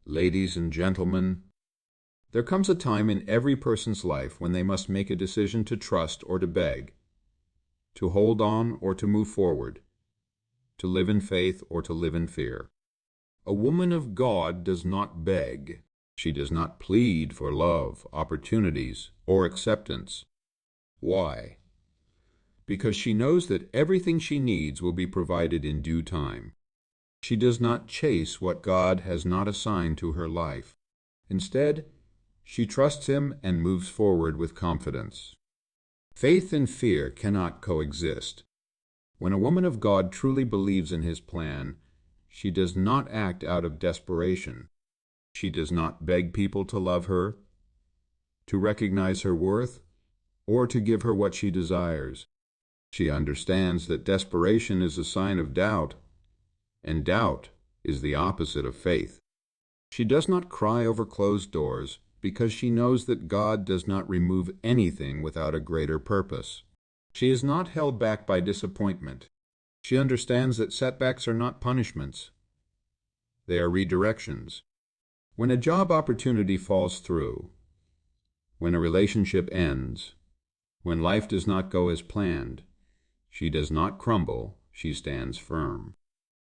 Ladies and gentlemen, there comes a time in every person's life when they must make a decision to trust or to beg, to hold on or to move forward, to live in faith or to live in fear. A woman of God does not beg. She does not plead for love, opportunities, or acceptance. Why? Because she knows that everything she needs will be provided in due time. She does not chase what God has not assigned to her life. Instead, she trusts Him and moves forward with confidence. Faith and fear cannot coexist. When a woman of God truly believes in His plan, she does not act out of desperation. She does not beg people to love her, to recognize her worth, or to give her what she desires. She understands that desperation is a sign of doubt, and doubt is the opposite of faith. She does not cry over closed doors because she knows that God does not remove anything without a greater purpose. She is not held back by disappointment. She understands that setbacks are not punishments. They are redirections. When a job opportunity falls through, when a relationship ends, when life does not go as planned, she does not crumble, she stands firm.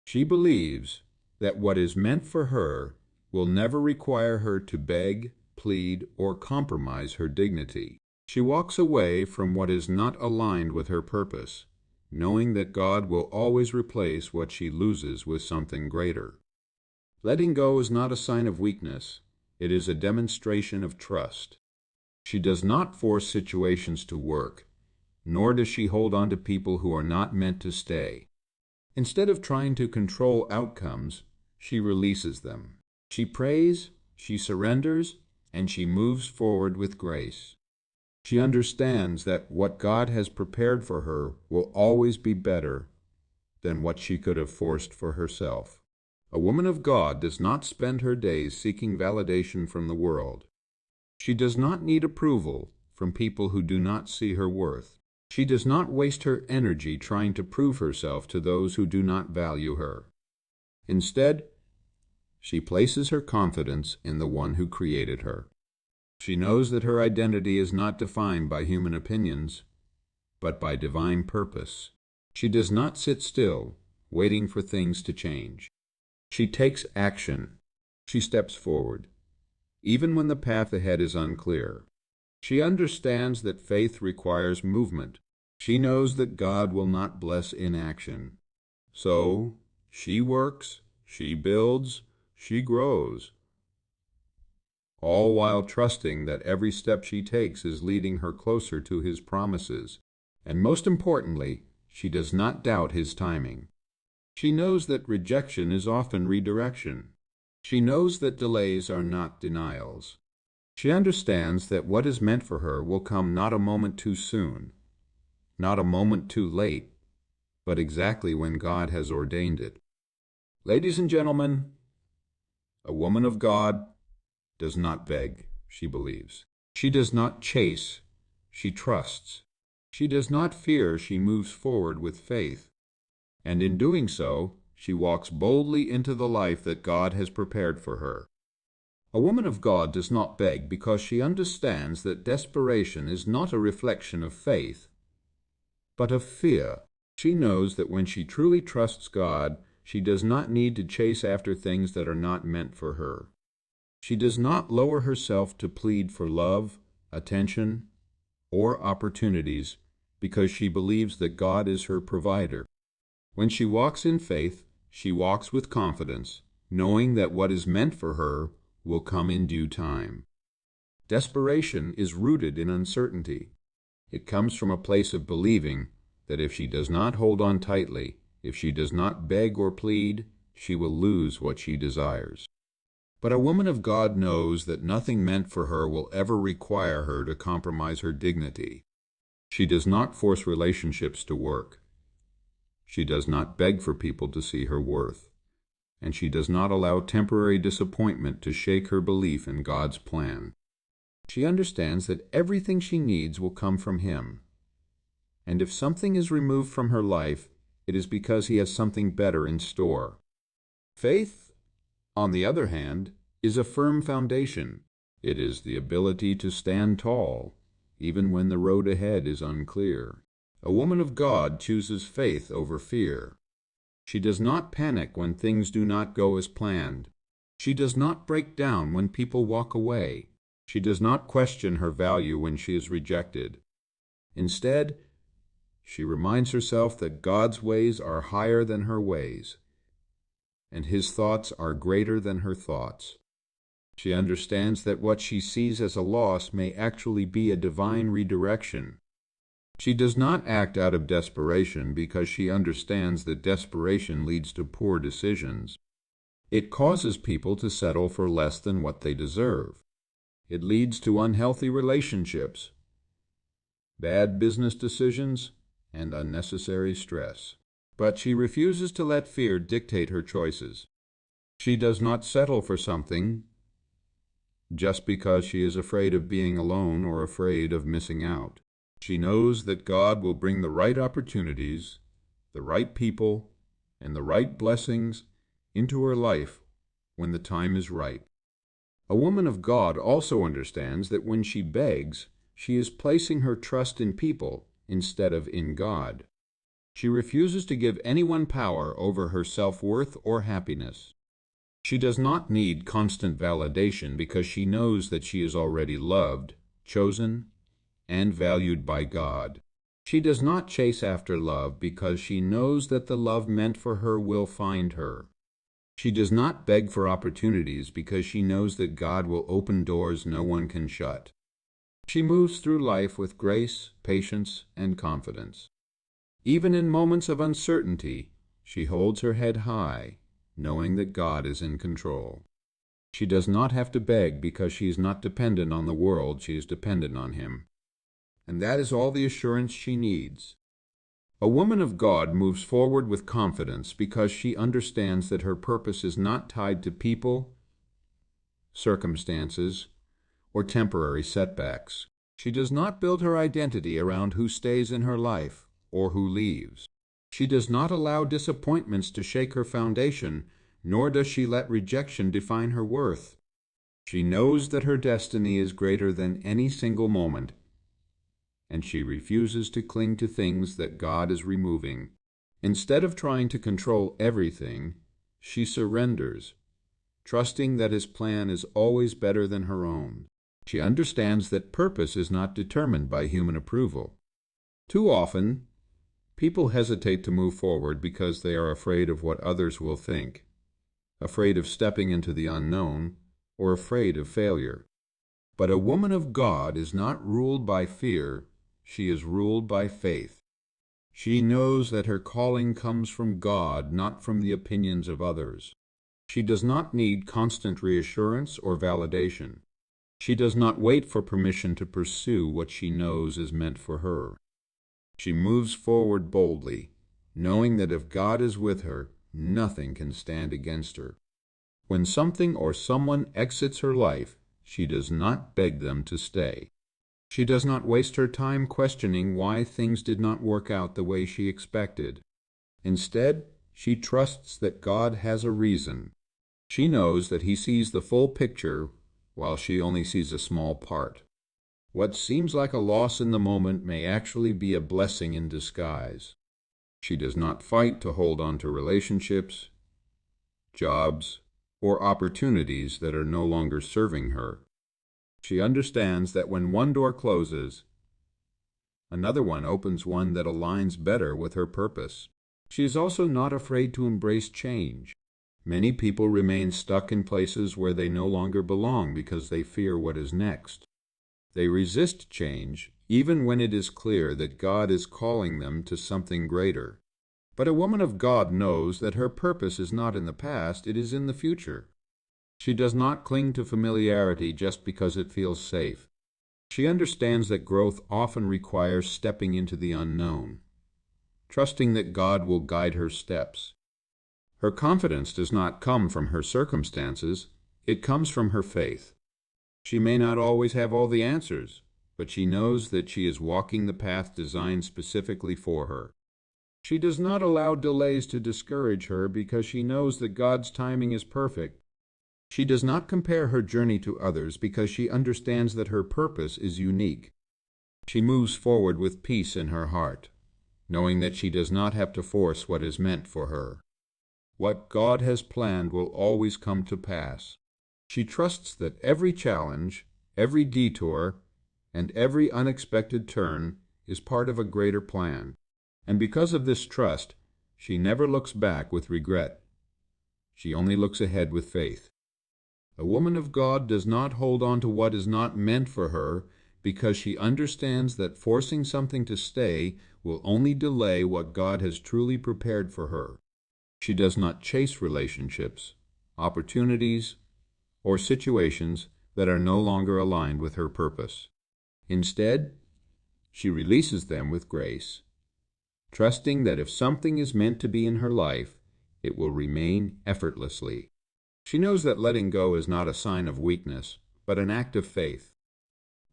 She believes that what is meant for her will never require her to beg, plead, or compromise her dignity. She walks away from what is not aligned with her purpose, knowing that God will always replace what she loses with something greater. Letting go is not a sign of weakness. It is a demonstration of trust. She does not force situations to work, nor does she hold on to people who are not meant to stay. Instead of trying to control outcomes, she releases them. She prays, she surrenders, and she moves forward with grace. She understands that what God has prepared for her will always be better than what she could have forced for herself. A woman of God does not spend her days seeking validation from the world. She does not need approval from people who do not see her worth. She does not waste her energy trying to prove herself to those who do not value her. Instead, she places her confidence in the one who created her. She knows that her identity is not defined by human opinions, but by divine purpose. She does not sit still, waiting for things to change. She takes action. She steps forward, even when the path ahead is unclear. She understands that faith requires movement. She knows that God will not bless inaction. So, she works, she builds, she grows, all while trusting that every step she takes is leading her closer to His promises. And most importantly, she does not doubt His timing. She knows that rejection is often redirection. She knows that delays are not denials. She understands that what is meant for her will come not a moment too soon, not a moment too late, but exactly when God has ordained it. Ladies and gentlemen, a woman of God does not beg, she believes. She does not chase, she trusts. She does not fear, she moves forward with faith. And in doing so, she walks boldly into the life that God has prepared for her. A woman of God does not beg because she understands that desperation is not a reflection of faith, but of fear. She knows that when she truly trusts God, she does not need to chase after things that are not meant for her. She does not lower herself to plead for love, attention, or opportunities because she believes that God is her provider. When she walks in faith, she walks with confidence, knowing that what is meant for her will come in due time. Desperation is rooted in uncertainty. It comes from a place of believing that if she does not hold on tightly, if she does not beg or plead, she will lose what she desires. But a woman of God knows that nothing meant for her will ever require her to compromise her dignity. She does not force relationships to work. She does not beg for people to see her worth. And she does not allow temporary disappointment to shake her belief in God's plan. She understands that everything she needs will come from Him. And if something is removed from her life, it is because He has something better in store. Faith, on the other hand, is a firm foundation. It is the ability to stand tall, even when the road ahead is unclear. A woman of God chooses faith over fear. She does not panic when things do not go as planned. She does not break down when people walk away. She does not question her value when she is rejected. Instead, she reminds herself that God's ways are higher than her ways, and His thoughts are greater than her thoughts. She understands that what she sees as a loss may actually be a divine redirection. She does not act out of desperation because she understands that desperation leads to poor decisions. It causes people to settle for less than what they deserve. It leads to unhealthy relationships, bad business decisions, and unnecessary stress. But she refuses to let fear dictate her choices. She does not settle for something just because she is afraid of being alone or afraid of missing out. She knows that God will bring the right opportunities, the right people, and the right blessings into her life when the time is right. A woman of God also understands that when she begs, she is placing her trust in people instead of in God. She refuses to give anyone power over her self-worth or happiness. She does not need constant validation because she knows that she is already loved, chosen, and valued by God. She does not chase after love because she knows that the love meant for her will find her. She does not beg for opportunities because she knows that God will open doors no one can shut. She moves through life with grace, patience, and confidence. Even in moments of uncertainty, she holds her head high, knowing that God is in control. She does not have to beg because she is not dependent on the world, she is dependent on Him. And that is all the assurance she needs. A woman of God moves forward with confidence because she understands that her purpose is not tied to people, circumstances, or temporary setbacks. She does not build her identity around who stays in her life or who leaves. She does not allow disappointments to shake her foundation, nor does she let rejection define her worth. She knows that her destiny is greater than any single moment, and she refuses to cling to things that God is removing. Instead of trying to control everything, she surrenders, trusting that His plan is always better than her own. She understands that purpose is not determined by human approval. Too often, people hesitate to move forward because they are afraid of what others will think, afraid of stepping into the unknown, or afraid of failure. But a woman of God is not ruled by fear, she is ruled by faith. She knows that her calling comes from God, not from the opinions of others. She does not need constant reassurance or validation. She does not wait for permission to pursue what she knows is meant for her. She moves forward boldly, knowing that if God is with her, nothing can stand against her. When something or someone exits her life, she does not beg them to stay. She does not waste her time questioning why things did not work out the way she expected. Instead, she trusts that God has a reason. She knows that He sees the full picture while she only sees a small part. What seems like a loss in the moment may actually be a blessing in disguise. She does not fight to hold on to relationships, jobs, or opportunities that are no longer serving her. She understands that when one door closes, another one opens one that aligns better with her purpose. She is also not afraid to embrace change. Many people remain stuck in places where they no longer belong because they fear what is next. They resist change, even when it is clear that God is calling them to something greater. But a woman of God knows that her purpose is not in the past, it is in the future. She does not cling to familiarity just because it feels safe. She understands that growth often requires stepping into the unknown, trusting that God will guide her steps. Her confidence does not come from her circumstances, it comes from her faith. She may not always have all the answers, but she knows that she is walking the path designed specifically for her. She does not allow delays to discourage her because she knows that God's timing is perfect. She does not compare her journey to others because she understands that her purpose is unique. She moves forward with peace in her heart, knowing that she does not have to force what is meant for her. What God has planned will always come to pass. She trusts that every challenge, every detour, and every unexpected turn is part of a greater plan. And because of this trust, she never looks back with regret. She only looks ahead with faith. A woman of God does not hold on to what is not meant for her because she understands that forcing something to stay will only delay what God has truly prepared for her. She does not chase relationships, opportunities, or situations that are no longer aligned with her purpose. Instead, she releases them with grace, trusting that if something is meant to be in her life, it will remain effortlessly. She knows that letting go is not a sign of weakness, but an act of faith.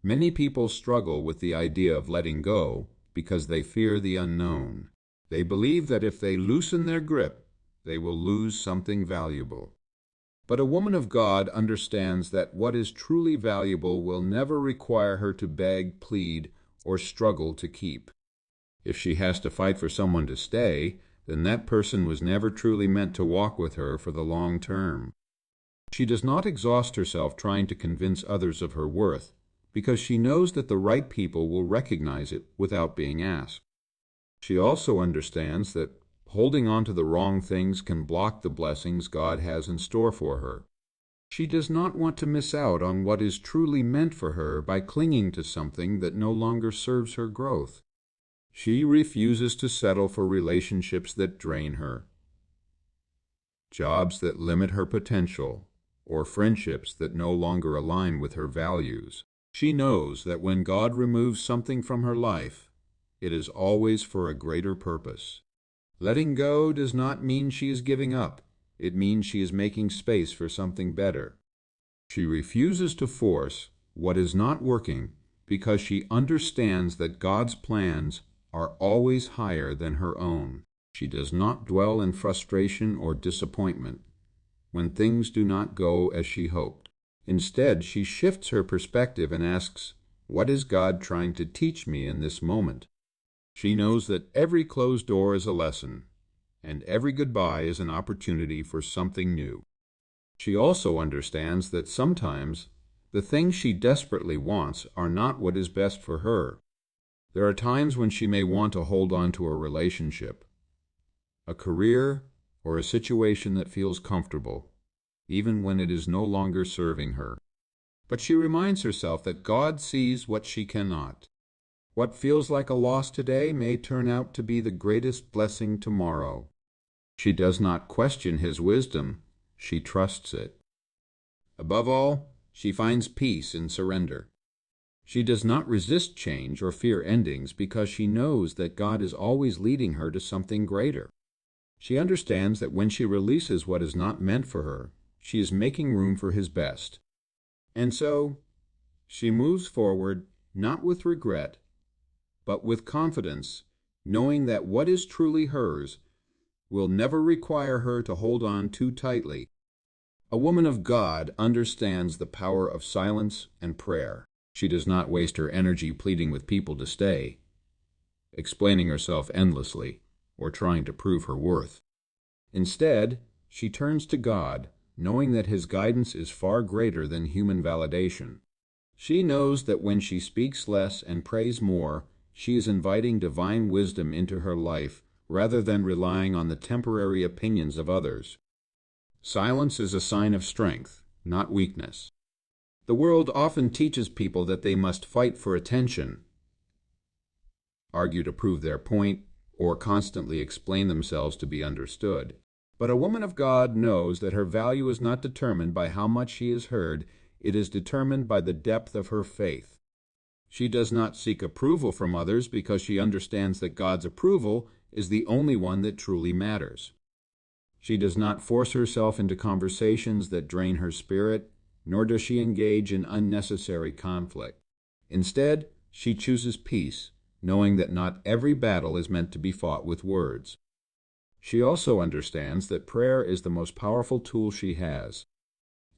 Many people struggle with the idea of letting go because they fear the unknown. They believe that if they loosen their grip, they will lose something valuable. But a woman of God understands that what is truly valuable will never require her to beg, plead, or struggle to keep. If she has to fight for someone to stay, then that person was never truly meant to walk with her for the long term. She does not exhaust herself trying to convince others of her worth, because she knows that the right people will recognize it without being asked. She also understands that holding on to the wrong things can block the blessings God has in store for her. She does not want to miss out on what is truly meant for her by clinging to something that no longer serves her growth. She refuses to settle for relationships that drain her, jobs that limit her potential, or friendships that no longer align with her values. She knows that when God removes something from her life, it is always for a greater purpose. Letting go does not mean she is giving up. It means she is making space for something better. She refuses to force what is not working because she understands that God's plans are always higher than her own. She does not dwell in frustration or disappointment when things do not go as she hoped. Instead, she shifts her perspective and asks, "What is God trying to teach me in this moment?" She knows that every closed door is a lesson, and every goodbye is an opportunity for something new. She also understands that sometimes the things she desperately wants are not what is best for her. There are times when she may want to hold on to a relationship, a career, or a situation that feels comfortable, even when it is no longer serving her. But she reminds herself that God sees what she cannot. What feels like a loss today may turn out to be the greatest blessing tomorrow. She does not question His wisdom, she trusts it. Above all, she finds peace in surrender. She does not resist change or fear endings because she knows that God is always leading her to something greater. She understands that when she releases what is not meant for her, she is making room for His best. And so, she moves forward, not with regret, but with confidence, knowing that what is truly hers will never require her to hold on too tightly. A woman of God understands the power of silence and prayer. She does not waste her energy pleading with people to stay, explaining herself endlessly, or trying to prove her worth. Instead, she turns to God, knowing that His guidance is far greater than human validation. She knows that when she speaks less and prays more, she is inviting divine wisdom into her life rather than relying on the temporary opinions of others. Silence is a sign of strength, not weakness. The world often teaches people that they must fight for attention, argue to prove their point, or constantly explain themselves to be understood. But a woman of God knows that her value is not determined by how much she is heard, it is determined by the depth of her faith. She does not seek approval from others because she understands that God's approval is the only one that truly matters. She does not force herself into conversations that drain her spirit, nor does she engage in unnecessary conflict. Instead, she chooses peace, knowing that not every battle is meant to be fought with words. She also understands that prayer is the most powerful tool she has.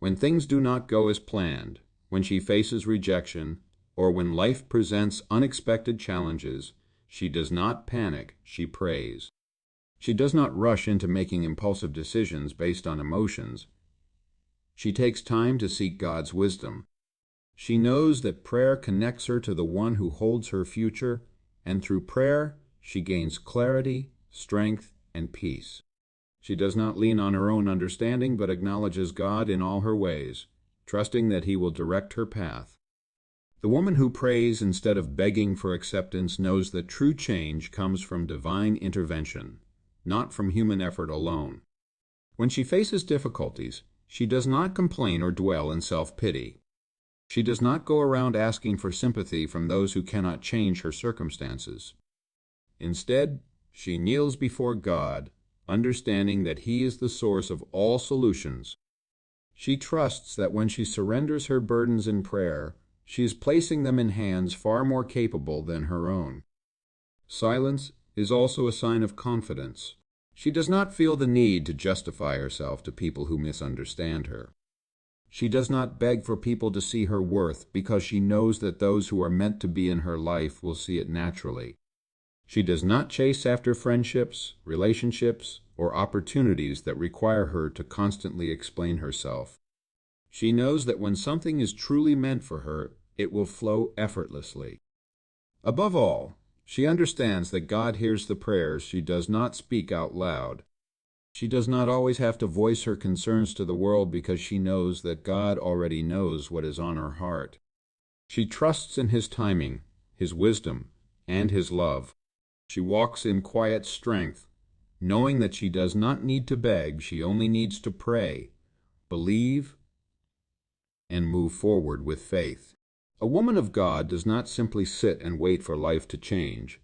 When things do not go as planned, when she faces rejection, or when life presents unexpected challenges, she does not panic, she prays. She does not rush into making impulsive decisions based on emotions. She takes time to seek God's wisdom. She knows that prayer connects her to the one who holds her future, and through prayer she gains clarity, strength, and peace. She does not lean on her own understanding, but acknowledges God in all her ways, trusting that He will direct her path. The woman who prays instead of begging for acceptance knows that true change comes from divine intervention, not from human effort alone. When she faces difficulties, she does not complain or dwell in self-pity. She does not go around asking for sympathy from those who cannot change her circumstances. Instead, she kneels before God, understanding that He is the source of all solutions. She trusts that when she surrenders her burdens in prayer, she is placing them in hands far more capable than her own. Silence is also a sign of confidence. She does not feel the need to justify herself to people who misunderstand her. She does not beg for people to see her worth because she knows that those who are meant to be in her life will see it naturally. She does not chase after friendships, relationships, or opportunities that require her to constantly explain herself. She knows that when something is truly meant for her, it will flow effortlessly. Above all, she understands that God hears the prayers she does not speak out loud. She does not always have to voice her concerns to the world because she knows that God already knows what is on her heart. She trusts in His timing, His wisdom, and His love. She walks in quiet strength, knowing that she does not need to beg, she only needs to pray, believe, and move forward with faith. A woman of God does not simply sit and wait for life to change.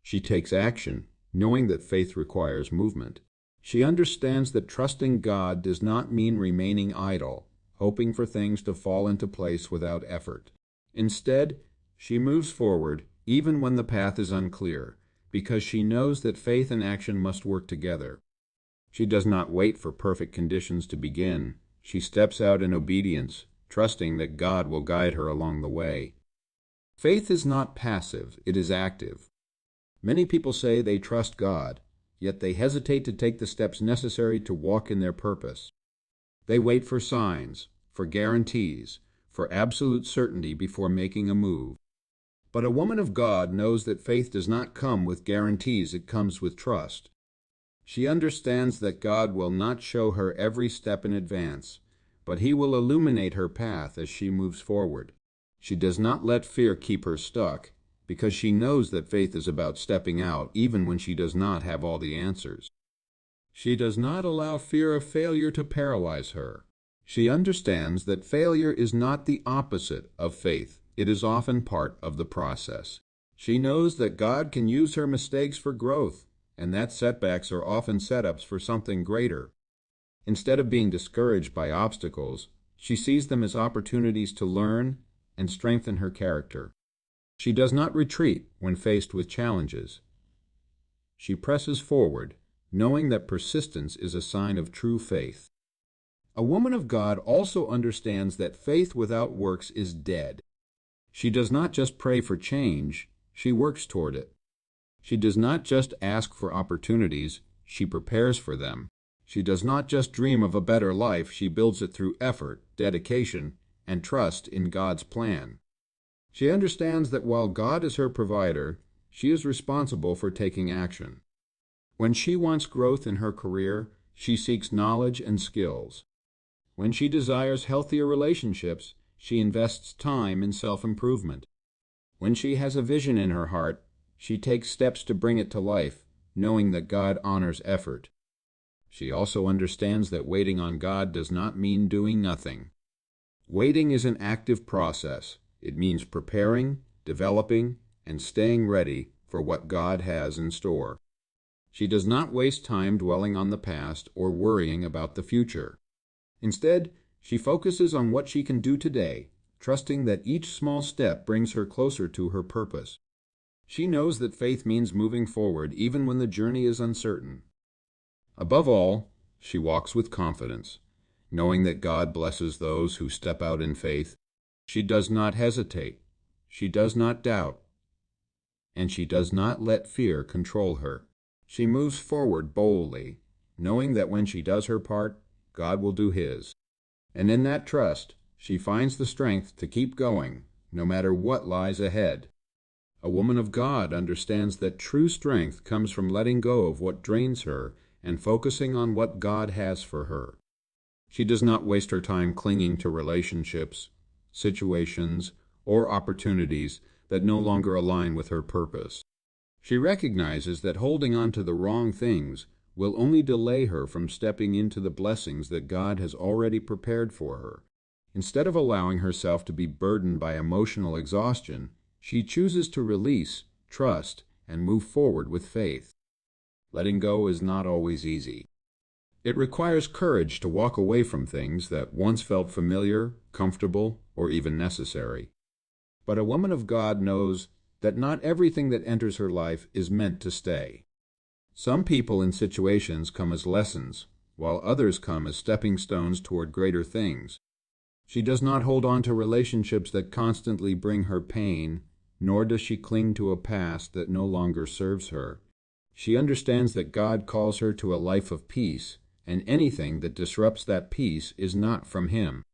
She takes action, knowing that faith requires movement. She understands that trusting God does not mean remaining idle, hoping for things to fall into place without effort. Instead, she moves forward even when the path is unclear, because she knows that faith and action must work together. She does not wait for perfect conditions to begin. She steps out in obedience, trusting that God will guide her along the way. Faith is not passive, it is active. Many people say they trust God, yet they hesitate to take the steps necessary to walk in their purpose. They wait for signs, for guarantees, for absolute certainty before making a move. But a woman of God knows that faith does not come with guarantees, it comes with trust. She understands that God will not show her every step in advance, but He will illuminate her path as she moves forward. She does not let fear keep her stuck, because she knows that faith is about stepping out even when she does not have all the answers. She does not allow fear of failure to paralyze her. She understands that failure is not the opposite of faith. It is often part of the process. She knows that God can use her mistakes for growth, and that setbacks are often setups for something greater. Instead of being discouraged by obstacles, she sees them as opportunities to learn and strengthen her character. She does not retreat when faced with challenges. She presses forward, knowing that persistence is a sign of true faith. A woman of God also understands that faith without works is dead. She does not just pray for change, she works toward it. She does not just ask for opportunities, she prepares for them. She does not just dream of a better life, she builds it through effort, dedication, and trust in God's plan. She understands that while God is her provider, she is responsible for taking action. When she wants growth in her career, she seeks knowledge and skills. When she desires healthier relationships, she invests time in self-improvement. When she has a vision in her heart, she takes steps to bring it to life, knowing that God honors effort. She also understands that waiting on God does not mean doing nothing. Waiting is an active process. It means preparing, developing, and staying ready for what God has in store. She does not waste time dwelling on the past or worrying about the future. Instead, she focuses on what she can do today, trusting that each small step brings her closer to her purpose. She knows that faith means moving forward even when the journey is uncertain. Above all, she walks with confidence. Knowing that God blesses those who step out in faith, she does not hesitate, she does not doubt, and she does not let fear control her. She moves forward boldly, knowing that when she does her part, God will do his. And in that trust, she finds the strength to keep going, no matter what lies ahead. A woman of God understands that true strength comes from letting go of what drains her and focusing on what God has for her. She does not waste her time clinging to relationships, situations, or opportunities that no longer align with her purpose. She recognizes that holding on to the wrong things will only delay her from stepping into the blessings that God has already prepared for her. Instead of allowing herself to be burdened by emotional exhaustion, she chooses to release, trust, and move forward with faith. Letting go is not always easy. It requires courage to walk away from things that once felt familiar, comfortable, or even necessary. But a woman of God knows that not everything that enters her life is meant to stay. Some people and situations come as lessons, while others come as stepping stones toward greater things. She does not hold on to relationships that constantly bring her pain, nor does she cling to a past that no longer serves her. She understands that God calls her to a life of peace, and anything that disrupts that peace is not from Him.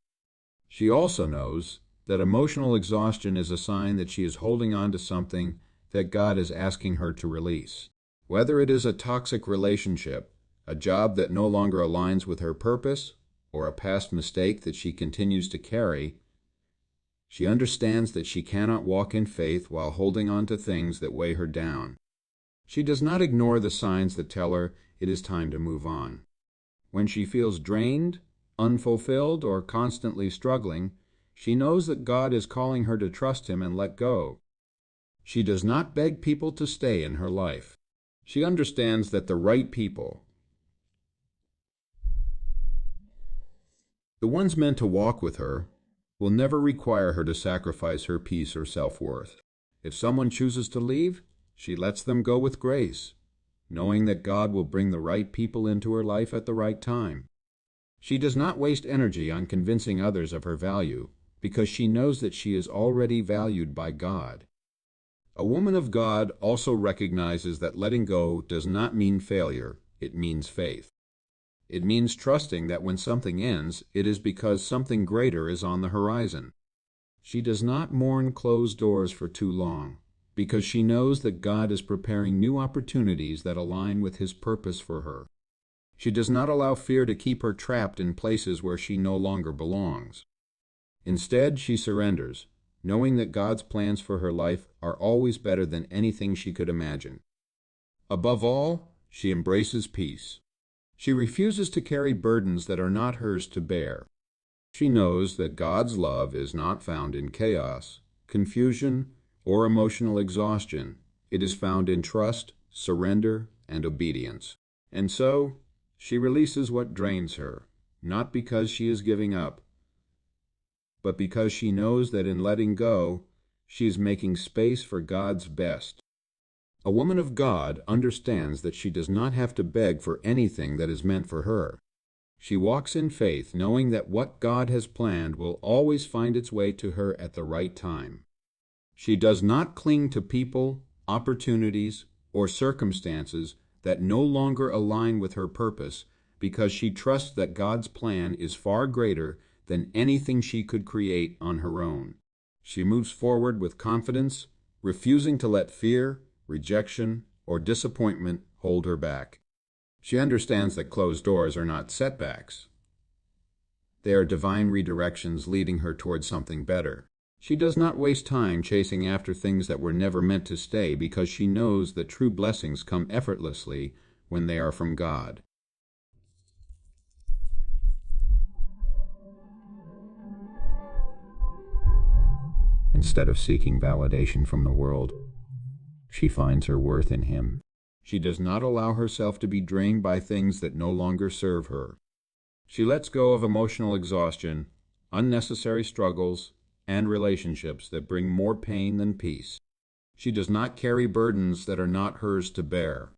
She also knows that emotional exhaustion is a sign that she is holding on to something that God is asking her to release. Whether it is a toxic relationship, a job that no longer aligns with her purpose, or a past mistake that she continues to carry, she understands that she cannot walk in faith while holding on to things that weigh her down. She does not ignore the signs that tell her it is time to move on. When she feels drained, unfulfilled, or constantly struggling, she knows that God is calling her to trust Him and let go. She does not beg people to stay in her life. She understands that the right people, the ones meant to walk with her, will never require her to sacrifice her peace or self-worth. If someone chooses to leave, she lets them go with grace, knowing that God will bring the right people into her life at the right time. She does not waste energy on convincing others of her value, because she knows that she is already valued by God. A woman of God also recognizes that letting go does not mean failure, it means faith. It means trusting that when something ends, it is because something greater is on the horizon. She does not mourn closed doors for too long, because she knows that God is preparing new opportunities that align with His purpose for her. She does not allow fear to keep her trapped in places where she no longer belongs. Instead, she surrenders, knowing that God's plans for her life are always better than anything she could imagine. Above all, she embraces peace. She refuses to carry burdens that are not hers to bear. She knows that God's love is not found in chaos, confusion, or emotional exhaustion. It is found in trust, surrender, and obedience. And so, she releases what drains her, not because she is giving up, but because she knows that in letting go, she is making space for God's best. A woman of God understands that she does not have to beg for anything that is meant for her. She walks in faith, knowing that what God has planned will always find its way to her at the right time. She does not cling to people, opportunities, or circumstances that no longer align with her purpose, because she trusts that God's plan is far greater than anything she could create on her own. She moves forward with confidence, refusing to let fear, rejection, or disappointment hold her back. She understands that closed doors are not setbacks. They are divine redirections leading her toward something better. She does not waste time chasing after things that were never meant to stay, because she knows that true blessings come effortlessly when they are from God. Instead of seeking validation from the world, she finds her worth in Him. She does not allow herself to be drained by things that no longer serve her. She lets go of emotional exhaustion, unnecessary struggles, and relationships that bring more pain than peace. She does not carry burdens that are not hers to bear.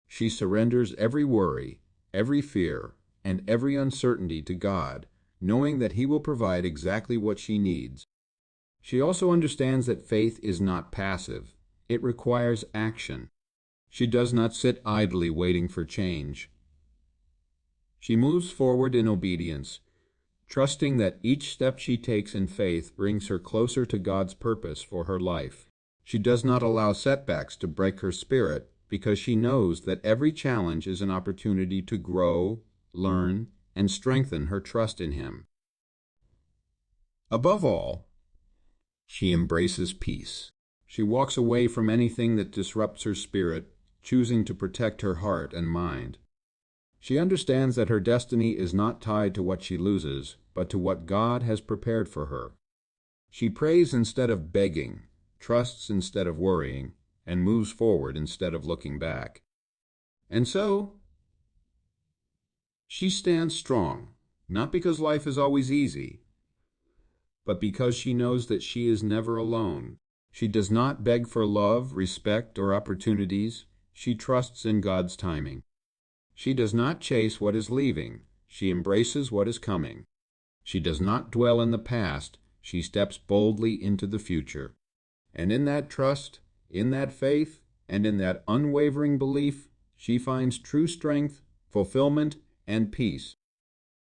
She surrenders every worry, every fear, and every uncertainty to God, knowing that He will provide exactly what she needs. She also understands that faith is not passive. It requires action. She does not sit idly waiting for change. She moves forward in obedience, trusting that each step she takes in faith brings her closer to God's purpose for her life. She does not allow setbacks to break her spirit because she knows that every challenge is an opportunity to grow, learn, and strengthen her trust in Him. Above all, she embraces peace. She walks away from anything that disrupts her spirit, choosing to protect her heart and mind. She understands that her destiny is not tied to what she loses, but to what God has prepared for her. She prays instead of begging, trusts instead of worrying, and moves forward instead of looking back. And so, she stands strong, not because life is always easy, but because she knows that she is never alone. She does not beg for love, respect, or opportunities. She trusts in God's timing. She does not chase what is leaving. She embraces what is coming. She does not dwell in the past. She steps boldly into the future. And in that trust, in that faith, and in that unwavering belief, she finds true strength, fulfillment, and peace.